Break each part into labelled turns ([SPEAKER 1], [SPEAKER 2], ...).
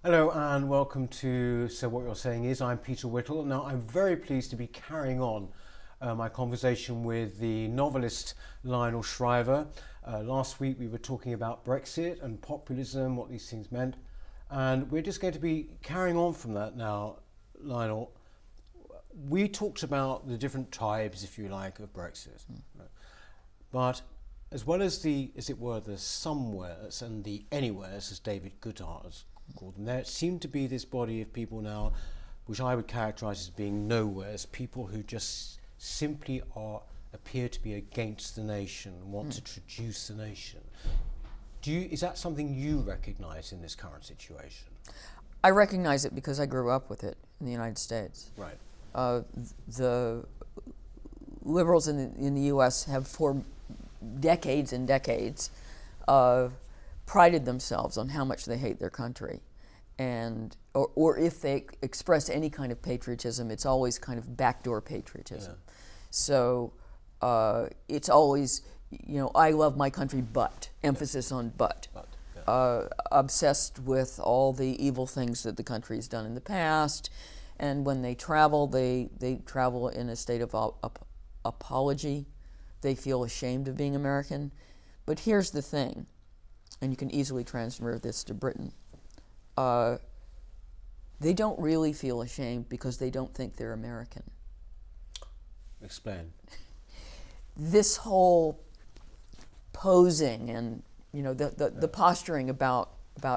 [SPEAKER 1] Hello and welcome to So What You're Saying Is. I'm Peter Whittle. Now I'm very pleased to be carrying on my conversation with the novelist Lionel Shriver. Last week we were talking about Brexit and populism, what these things meant, and we're just going to be carrying on from that now. Lionel, we talked about the different types, if you like, of Brexit, right? But as well as the, as it were, the somewheres and the anywheres, as David Goodhart has called them, there seemed to be this body of people now, which I would characterise as being nowheres, people who just simply appear to be against the nation, want to traduce the nation. Is that something you recognise in this current situation?
[SPEAKER 2] I recognize it because I grew up with it in the United States.
[SPEAKER 1] Right.
[SPEAKER 2] The liberals in the U.S. have for decades and decades prided themselves on how much they hate their country, and or if they express any kind of patriotism, it's always kind of backdoor patriotism. Yeah. So it's always, I love my country, but emphasis on but. Yeah. Obsessed with all the evil things that the country has done in the past, and when they travel, they travel in a state of apology. They feel ashamed of being American. But here's the thing, and you can easily transfer this to Britain. They don't really feel ashamed because they don't think they're American.
[SPEAKER 1] Explain.
[SPEAKER 2] This whole posing and the posturing about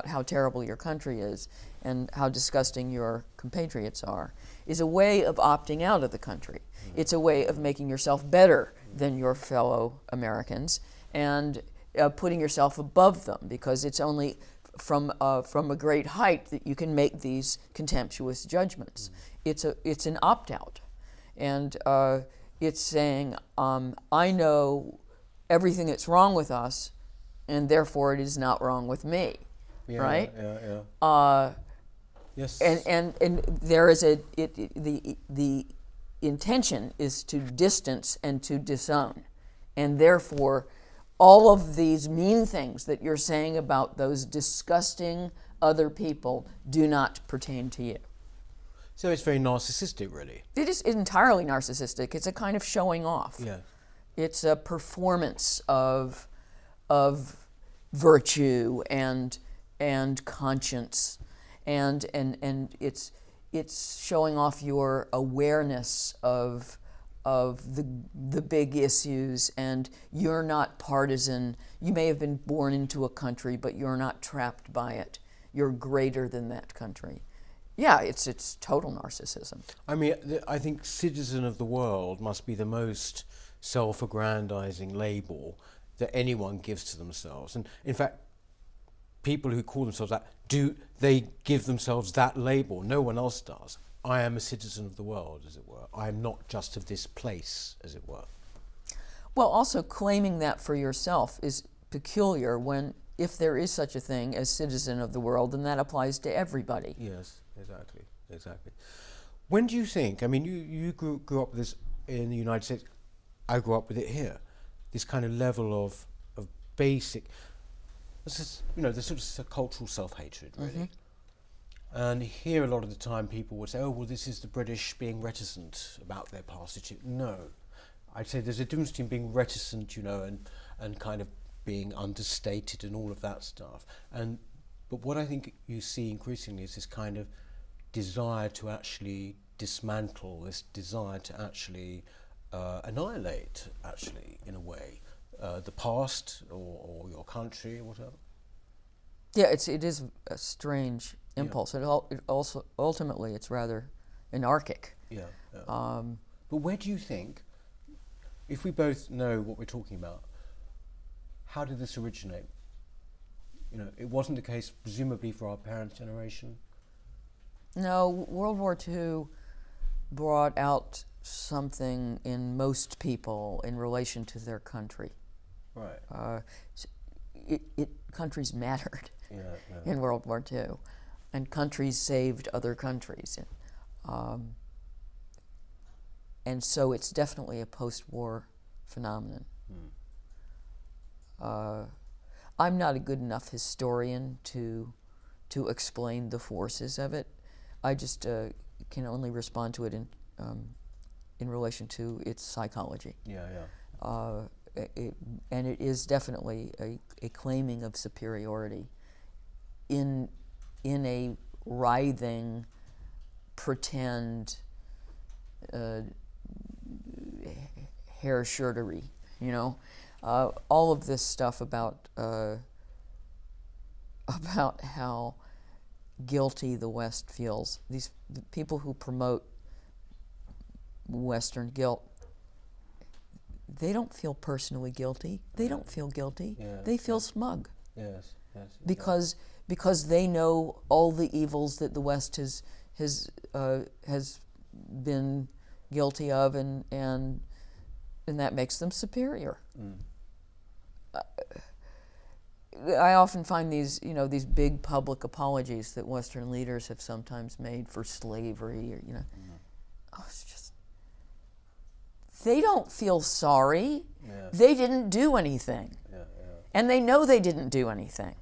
[SPEAKER 2] how terrible your country is and how disgusting your compatriots are is a way of opting out of the country. It's a way of making yourself better than your fellow Americans and putting yourself above them, because it's only from a great height that you can make these contemptuous judgments. It's an opt-out, and it's saying, I know everything that's wrong with us, and therefore it is not wrong with me.
[SPEAKER 1] Yeah,
[SPEAKER 2] right?
[SPEAKER 1] Yeah.
[SPEAKER 2] Yes. And there is the intention is to distance and to disown, and therefore all of these mean things that you're saying about those disgusting other people do not pertain to you.
[SPEAKER 1] So it's very narcissistic, really.
[SPEAKER 2] It is entirely narcissistic. It's a kind of showing off.
[SPEAKER 1] Yeah.
[SPEAKER 2] It's a performance of virtue and conscience, and it's showing off your awareness of the big issues, and you're not partisan. You may have been born into a country, but you're not trapped by it. You're greater than that country. Yeah, it's total narcissism.
[SPEAKER 1] I mean, I think citizen of the world must be the most self-aggrandizing label that anyone gives to themselves. And in fact, people who call themselves that, they give themselves that label. No one else does. I am a citizen of the world, as it were. I am not just of this place, as it were.
[SPEAKER 2] Well, also claiming that for yourself is peculiar when, if there is such a thing as citizen of the world, then that applies to everybody.
[SPEAKER 1] Yes, exactly. When do you think, I mean, you grew up with this in the United States. I grew up with it here. This kind of level of basic, this is, this sort of cultural self-hatred, really. Mm-hmm. And here a lot of the time people would say, oh, well, this is the British being reticent about their past history. No. I'd say there's a difference between being reticent, and kind of being understated and all of that stuff. But what I think you see increasingly is this kind of desire to actually dismantle, this desire to actually annihilate, actually, in a way, the past or your country or whatever.
[SPEAKER 2] Yeah, it is a strange impulse. Yeah. It also ultimately it's rather anarchic.
[SPEAKER 1] Yeah. But where do you think, if we both know what we're talking about, how did this originate? It wasn't the case presumably for our parents' generation.
[SPEAKER 2] No, World War II brought out something in most people in relation to their country.
[SPEAKER 1] Right.
[SPEAKER 2] Countries mattered in World War II, and countries saved other countries. And so it's definitely a post-war phenomenon. I'm not a good enough historian to to explain the forces of it. I just can only respond to it in relation to its psychology.
[SPEAKER 1] Yeah, yeah.
[SPEAKER 2] And it is definitely a claiming of superiority in a writhing, pretend hair shirtery, you know, all of this stuff about how guilty the West feels. The people who promote Western guilt, they don't feel personally guilty. They don't feel guilty.
[SPEAKER 1] Yeah,
[SPEAKER 2] they feel smug.
[SPEAKER 1] Yes, yes.
[SPEAKER 2] Because they know all the evils that the West has been guilty of, and that makes them superior.
[SPEAKER 1] Mm.
[SPEAKER 2] I often find these big public apologies that Western leaders have sometimes made for slavery, or it's just, they don't feel sorry.
[SPEAKER 1] Yeah.
[SPEAKER 2] They didn't do anything.
[SPEAKER 1] Yeah, yeah.
[SPEAKER 2] And they know they didn't do anything.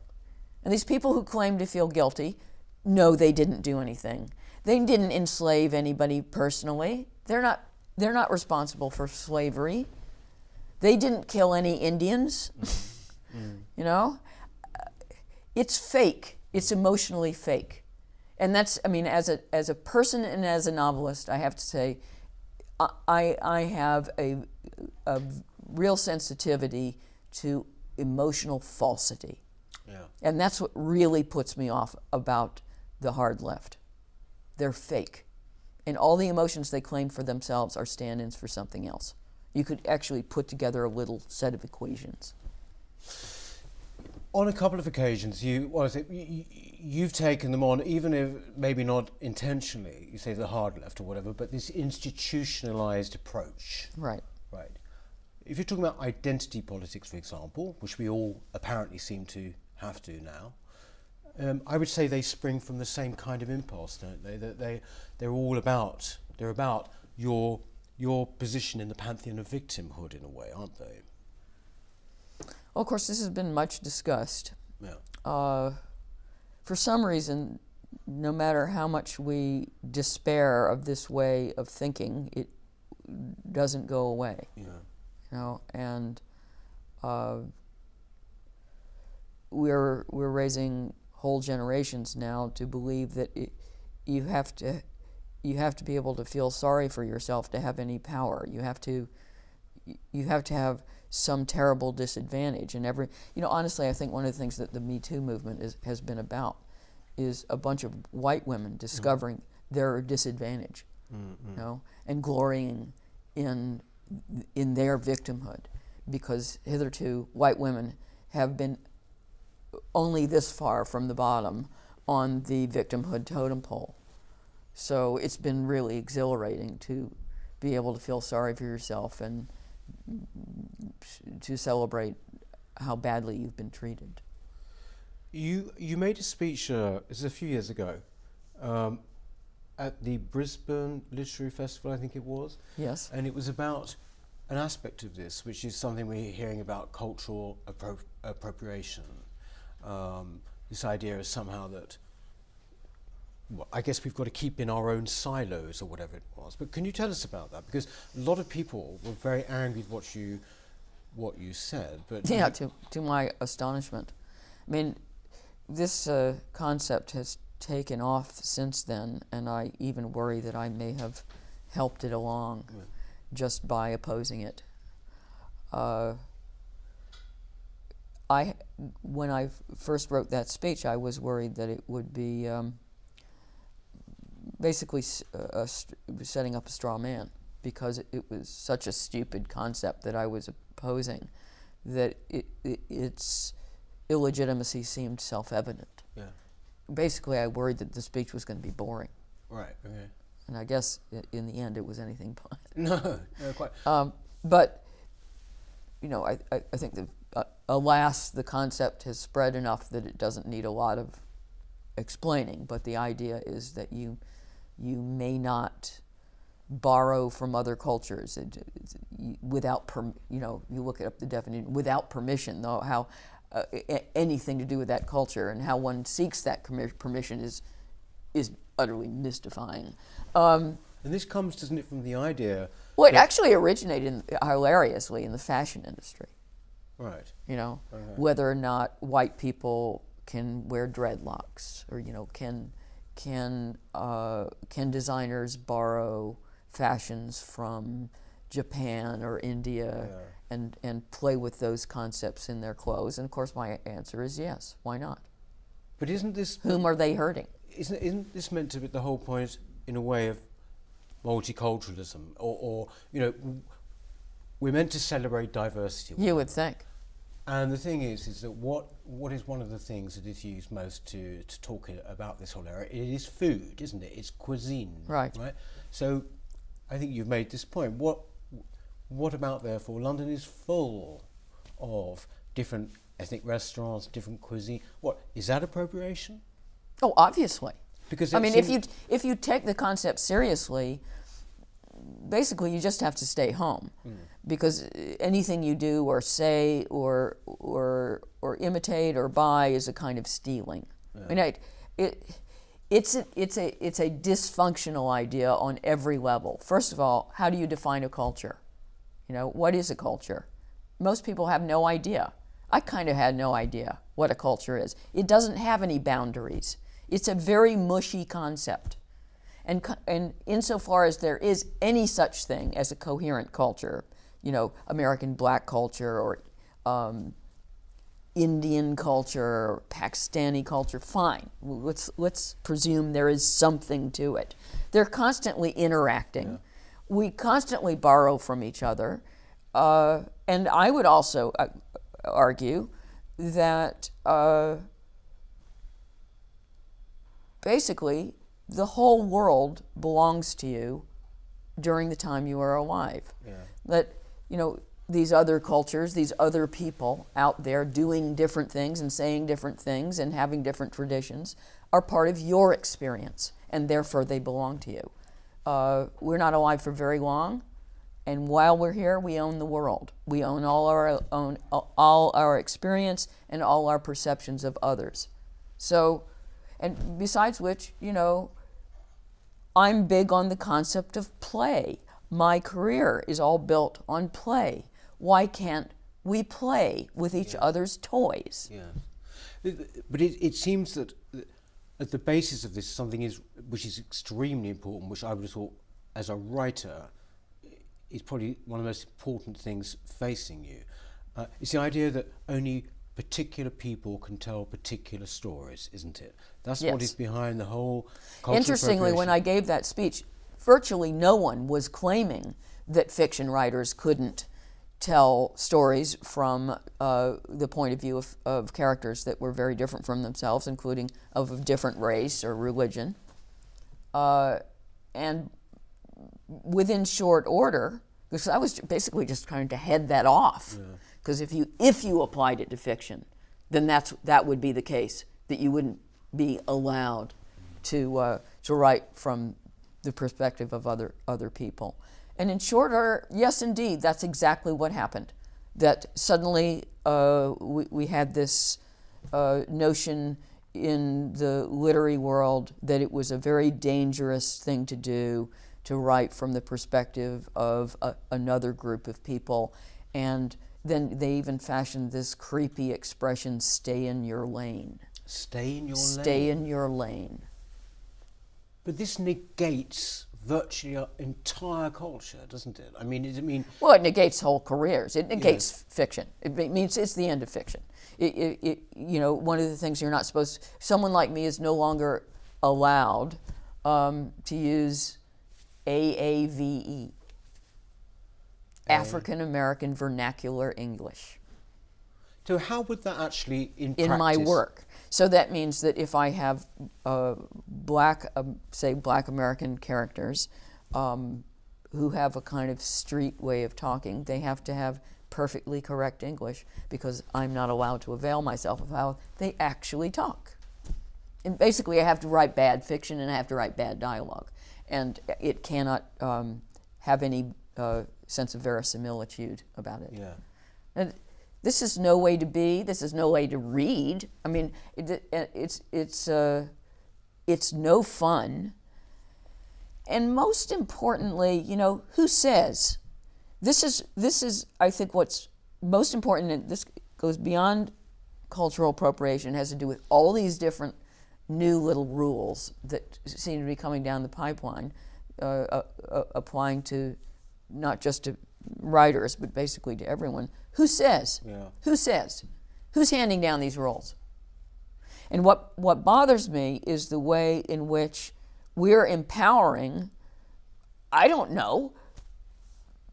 [SPEAKER 2] And these people who claim to feel guilty know they didn't do anything. They didn't enslave anybody personally. They're not responsible for slavery. They didn't kill any Indians. You know? It's fake. It's emotionally fake. And that's, I mean, as a person and as a novelist, I have to say, I have a real sensitivity to emotional falsity.
[SPEAKER 1] Yeah.
[SPEAKER 2] And that's what really puts me off about the hard left. They're fake. And all the emotions they claim for themselves are stand-ins for something else. You could actually put together a little set of equations.
[SPEAKER 1] On a couple of occasions, you've taken them on, even if maybe not intentionally, you say the hard left or whatever, but this institutionalized approach.
[SPEAKER 2] Right.
[SPEAKER 1] Right. If you're talking about identity politics, for example, which we all apparently seem to have to now, I would say they spring from the same kind of impulse, don't they? That they're all about your position in the pantheon of victimhood, in a way, aren't they?
[SPEAKER 2] Well, of course, this has been much discussed.
[SPEAKER 1] Yeah.
[SPEAKER 2] For some reason, no matter how much we despair of this way of thinking, it doesn't go away.
[SPEAKER 1] Yeah.
[SPEAKER 2] You know, and we're raising whole generations now to believe that you have to be able to feel sorry for yourself to have any power. You have to have some terrible disadvantage. And honestly, I think one of the things that the Me Too movement has been about is a bunch of white women discovering their disadvantage, and glorying in their victimhood, because hitherto white women have been only this far from the bottom on the victimhood totem pole. So it's been really exhilarating to be able to feel sorry for yourself and to celebrate how badly you've been treated.
[SPEAKER 1] You made a speech, it was a few years ago, at the Brisbane Literary Festival, I think it was.
[SPEAKER 2] Yes.
[SPEAKER 1] And it was about an aspect of this, which is something we're hearing about, cultural appropriation. This idea is somehow that, well, I guess we've got to keep in our own silos or whatever it was. But can you tell us about that? Because a lot of people were very angry with what you said. But
[SPEAKER 2] yeah, to my astonishment. I mean, this concept has taken off since then, and I even worry that I may have helped it along just by opposing it. When I first wrote that speech, I was worried that it would be basically setting up a straw man, because it was such a stupid concept that I was opposing, that its illegitimacy seemed self-evident.
[SPEAKER 1] Yeah.
[SPEAKER 2] Basically, I worried that the speech was going to be boring.
[SPEAKER 1] Right. Okay.
[SPEAKER 2] And I guess in the end it was anything but.
[SPEAKER 1] No, quite.
[SPEAKER 2] But, I think that, alas, the concept has spread enough that it doesn't need a lot of explaining. But the idea is that you may not borrow from other cultures without you look up the definition, without permission, though. anything to do with that culture, and how one seeks that permission is utterly mystifying.
[SPEAKER 1] And this comes, doesn't it, from the idea?
[SPEAKER 2] Well, it actually originated hilariously in the fashion industry.
[SPEAKER 1] Right.
[SPEAKER 2] You know,
[SPEAKER 1] Okay.
[SPEAKER 2] whether or not white people can wear dreadlocks, or can designers borrow fashions from Japan or India, and play with those concepts in their clothes? And of course, my answer is yes. Why not?
[SPEAKER 1] But isn't this?
[SPEAKER 2] Whom are they hurting?
[SPEAKER 1] Isn't this meant to be the whole point, in a way, of multiculturalism, or we're meant to celebrate diversity?
[SPEAKER 2] You would think.
[SPEAKER 1] And the thing is that what is one of the things that is used most to talk about this whole era? It is food, isn't it? It's cuisine.
[SPEAKER 2] Right.
[SPEAKER 1] Right. So, I think you've made this point. What about, therefore, London is full of different ethnic restaurants, different cuisine. What is that appropriation?
[SPEAKER 2] Oh, obviously.
[SPEAKER 1] Because
[SPEAKER 2] I mean, if you take the concept seriously, basically you just have to stay home, because anything you do or say or imitate or buy is a kind of stealing. Yeah. I mean, it's a dysfunctional idea on every level. First of all, how do you define a culture? You know, what is a culture? Most people have no idea. I kind of had no idea what a culture is. It doesn't have any boundaries. It's a very mushy concept. And insofar as there is any such thing as a coherent culture, you know, American black culture or Indian culture or Pakistani culture, fine. Let's presume there is something to it. They're constantly interacting. Yeah. We constantly borrow from each other. And I would also argue that basically the whole world belongs to you during the time you are alive. Yeah. That, you know, these other cultures, these other people out there doing different things and saying different things and having different traditions are part of your experience, and therefore they belong to you. We're not alive for very long, and while we're here, we own the world. We own all our experience and all our perceptions of others. So, and besides which, you know, I'm big on the concept of play. My career is all built on play. Why can't we play with each other's toys?
[SPEAKER 1] Yeah. But it seems that at the basis of this something which is extremely important, which I would have thought as a writer is probably one of the most important things facing you. It's the idea that only particular people can tell particular stories, isn't it? That's what is behind the whole cultural
[SPEAKER 2] Interestingly, when I gave that speech, virtually no one was claiming that fiction writers couldn't tell stories from the point of view of characters that were very different from themselves, including of a different race or religion. And within short order, because I was basically just trying to head that off, because if you applied it to fiction, then that would be the case, that you wouldn't be allowed to write from the perspective of other people. And in short order, yes, indeed, that's exactly what happened. That suddenly we had this notion in the literary world that it was a very dangerous thing to do, to write from the perspective of another group of people. And then they even fashioned this creepy expression, stay in your lane.
[SPEAKER 1] Stay in your lane?
[SPEAKER 2] Stay in your lane.
[SPEAKER 1] But this negates virtually our entire culture, doesn't it? I mean,
[SPEAKER 2] well, it negates whole careers. It negates fiction. It means it's the end of fiction. You know, one of the things you're not supposed to, someone like me is no longer allowed to use AAVE, African American Vernacular English.
[SPEAKER 1] So how would that actually in
[SPEAKER 2] my work? So that means that if I have black American characters who have a kind of street way of talking, they have to have perfectly correct English, because I'm not allowed to avail myself of how they actually talk. And basically I have to write bad fiction and I have to write bad dialogue. And it cannot have any sense of verisimilitude about it.
[SPEAKER 1] Yeah.
[SPEAKER 2] And This is no way to be. This is no way to read. I mean, it's no fun. And most importantly, you know, who says? This is I think what's most important, and this goes beyond cultural appropriation, has to do with all these different new little rules that seem to be coming down the pipeline, applying to not just to writers, but basically to everyone. Who says?
[SPEAKER 1] Yeah.
[SPEAKER 2] Who says? Who's handing down these rules? And what bothers me is the way in which we're empowering, I don't know,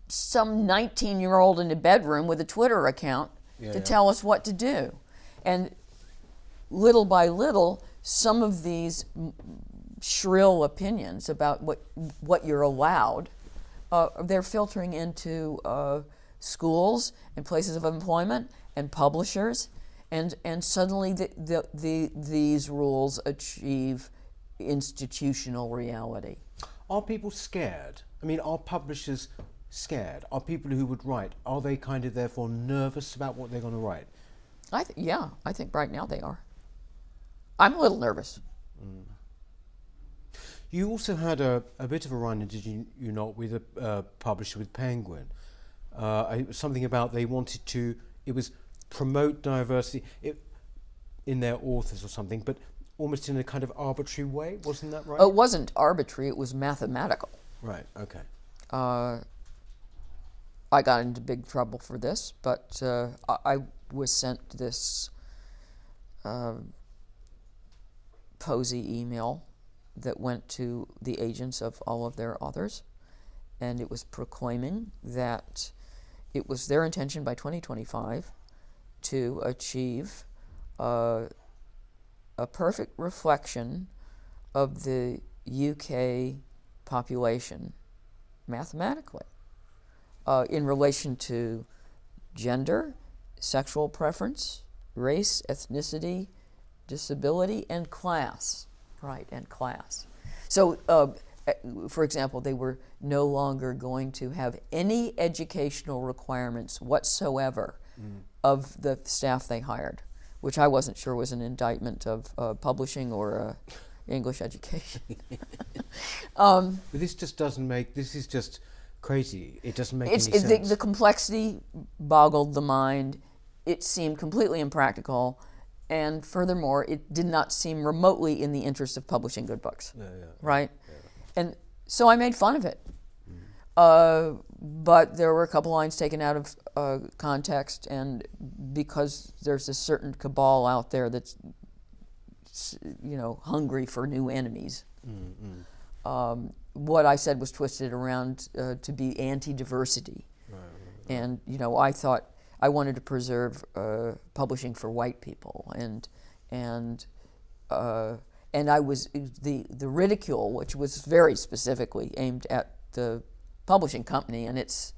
[SPEAKER 2] some 19-year-old in a bedroom with a Twitter account to tell us what to do. And little by little, some of these shrill opinions about what you're allowed, they're filtering into schools and places of employment and publishers, and suddenly these rules achieve institutional reality.
[SPEAKER 1] Are people scared? I mean, are publishers scared? Are people who would write, are they kind of therefore nervous about what they're going to write?
[SPEAKER 2] I think right now they are. I'm a little nervous.
[SPEAKER 1] You also had a bit of a run, did you not, with a publisher, with Penguin. Something about they wanted to, it was promote diversity in their authors or something, but almost in a kind of arbitrary way, wasn't that right?
[SPEAKER 2] It wasn't arbitrary, it was mathematical.
[SPEAKER 1] Right, okay.
[SPEAKER 2] I got into big trouble for this, but I was sent this posy email that went to the agents of all of their authors, and it was proclaiming that it was their intention by 2025 to achieve a perfect reflection of the UK population mathematically in relation to gender, sexual preference, race, ethnicity, disability, and class. Right, and class. So, for example, they were no longer going to have any educational requirements whatsoever of the staff they hired, which I wasn't sure was an indictment of publishing or English education.
[SPEAKER 1] But this just doesn't make, this is just crazy. It doesn't make any sense.
[SPEAKER 2] The complexity boggled the mind. It seemed completely impractical. And furthermore, it did not seem remotely in the interest of publishing good books, right? Yeah. And so I made fun of it. But there were a couple lines taken out of context, and because there's a certain cabal out there that's, hungry for new enemies, what I said was twisted around to be anti-diversity. Right. And, I thought I wanted to preserve publishing for white people, and I was the ridicule, which was very specifically aimed at the publishing company and its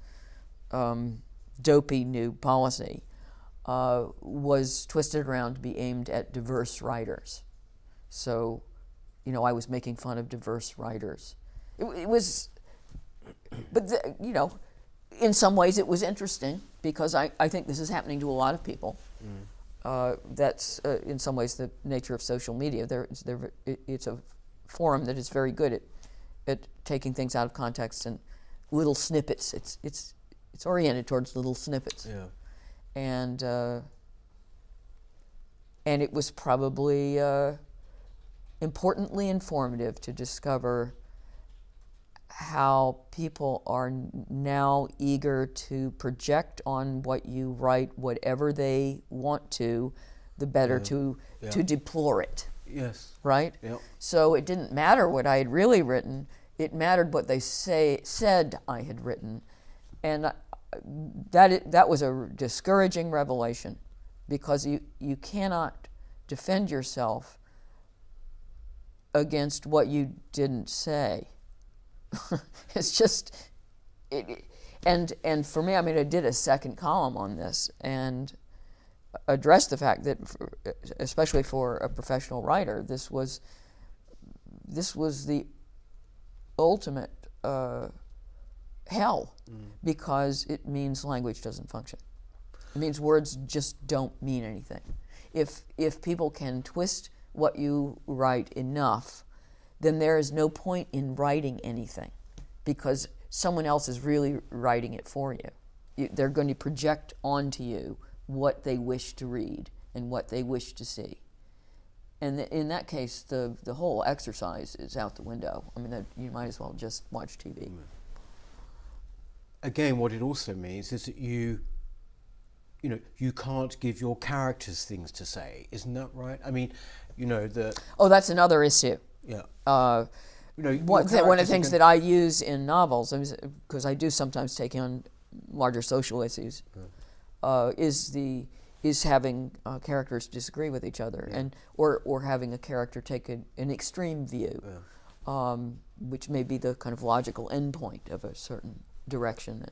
[SPEAKER 2] dopey new policy, was twisted around to be aimed at diverse writers. So, I was making fun of diverse writers. It was, but in some ways it was interesting, because I think this is happening to a lot of people. That's in some ways the nature of social media. It's a forum that is very good at taking things out of context and little snippets. It's oriented towards little snippets. Yeah. And it was probably importantly informative to discover how people are now eager to project on what you write whatever they want to, the better to deplore it. Yes. Right? Yep. So it didn't matter what I had really written, it mattered what they said I had written. And that was a discouraging revelation, because you cannot defend yourself against what you didn't say. It's just, and for me, I did a second column on this and addressed the fact that, especially for a professional writer, this was the ultimate hell, because it means language doesn't function. It means words just don't mean anything. If people can twist what you write enough, then there is no point in writing anything, because someone else is really writing it for you. They're going to project onto you what they wish to read and what they wish to see. And in that case, the whole exercise is out the window. I mean, you might as well just watch TV.
[SPEAKER 1] Again, what it also means is that you can't give your characters things to say. Isn't that right? I mean, Oh,
[SPEAKER 2] that's another issue.
[SPEAKER 1] Yeah.
[SPEAKER 2] One of the things that I use in novels, because I do sometimes take on larger social issues, is having characters disagree with each other, and or having a character take an extreme view, which may be the kind of logical endpoint of a certain direction,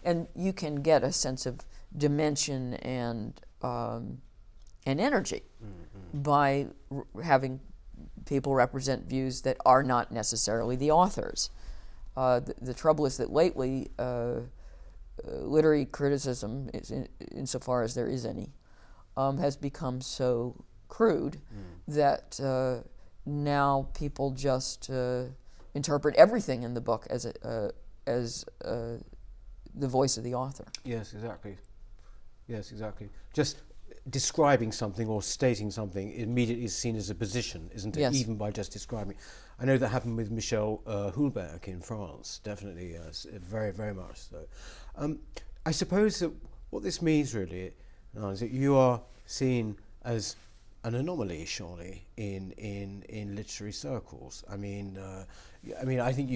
[SPEAKER 2] and you can get a sense of dimension and energy by having people represent views that are not necessarily the authors. The trouble is that lately, literary criticism, insofar as there is any, has become so crude that now people just interpret everything in the book as the voice of the author.
[SPEAKER 1] Yes, exactly. Yes, exactly. Just describing something or stating something immediately is seen as a position, isn't it?
[SPEAKER 2] Yes.
[SPEAKER 1] Even by just describing. I know that happened with Michel Houellebecq in France, definitely, very, very much so. I suppose that what this means really is that you are seen as an anomaly, surely, in literary circles. I mean, I think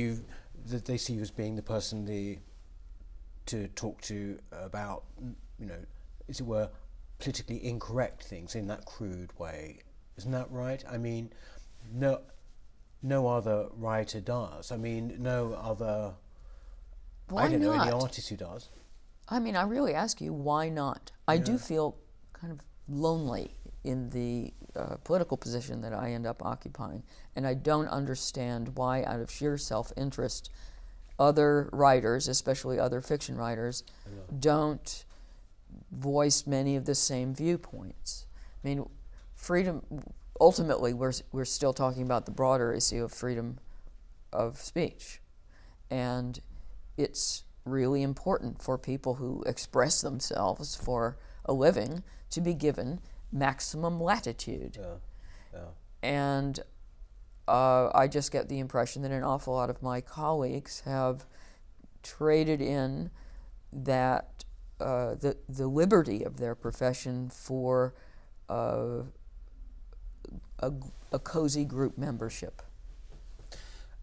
[SPEAKER 1] they see you as being the person to talk to about, as it were, politically incorrect things in that crude way. Isn't that right? I mean, no other writer does. I mean, no other,
[SPEAKER 2] Why
[SPEAKER 1] I don't know
[SPEAKER 2] not?
[SPEAKER 1] any artist who does.
[SPEAKER 2] I mean, I really ask you, why not? I do feel kind of lonely in the political position that I end up occupying, and I don't understand why, out of sheer self-interest, other writers, especially other fiction writers, don't voice many of the same viewpoints. I mean, freedom, ultimately, we're still talking about the broader issue of freedom of speech, and it's really important for people who express themselves for a living to be given maximum latitude. And I just get the impression that an awful lot of my colleagues have traded in that the liberty of their profession for a cozy group membership.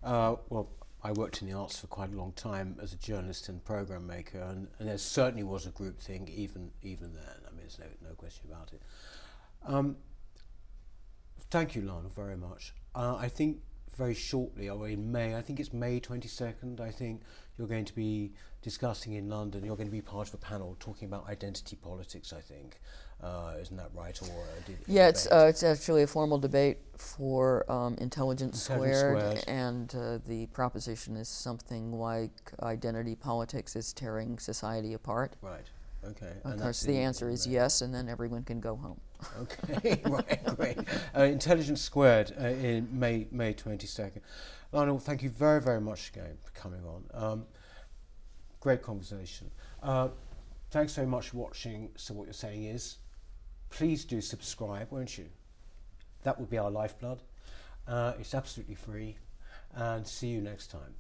[SPEAKER 1] Well, I worked in the arts for quite a long time as a journalist and program maker, and there certainly was a group thing even then. I mean, there's no question about it. Thank you, Lionel, very much. I think very shortly, or in May, I think it's May 22nd, I think you're going to be discussing in London, you're going to be part of a panel talking about identity politics, I think. Isn't that right?
[SPEAKER 2] It's actually a formal debate for Intelligence Squared, and the proposition is something like identity politics is tearing society apart.
[SPEAKER 1] Right. Okay.
[SPEAKER 2] Of course, the answer is yes, and then everyone can go home.
[SPEAKER 1] Okay, right, great. Intelligence Squared in May 22nd. Lionel, thank you very, very much again for coming on. Great conversation. Thanks very much for watching So What You're Saying Is. Please do subscribe, won't you? That would be our lifeblood. It's absolutely free. And see you next time.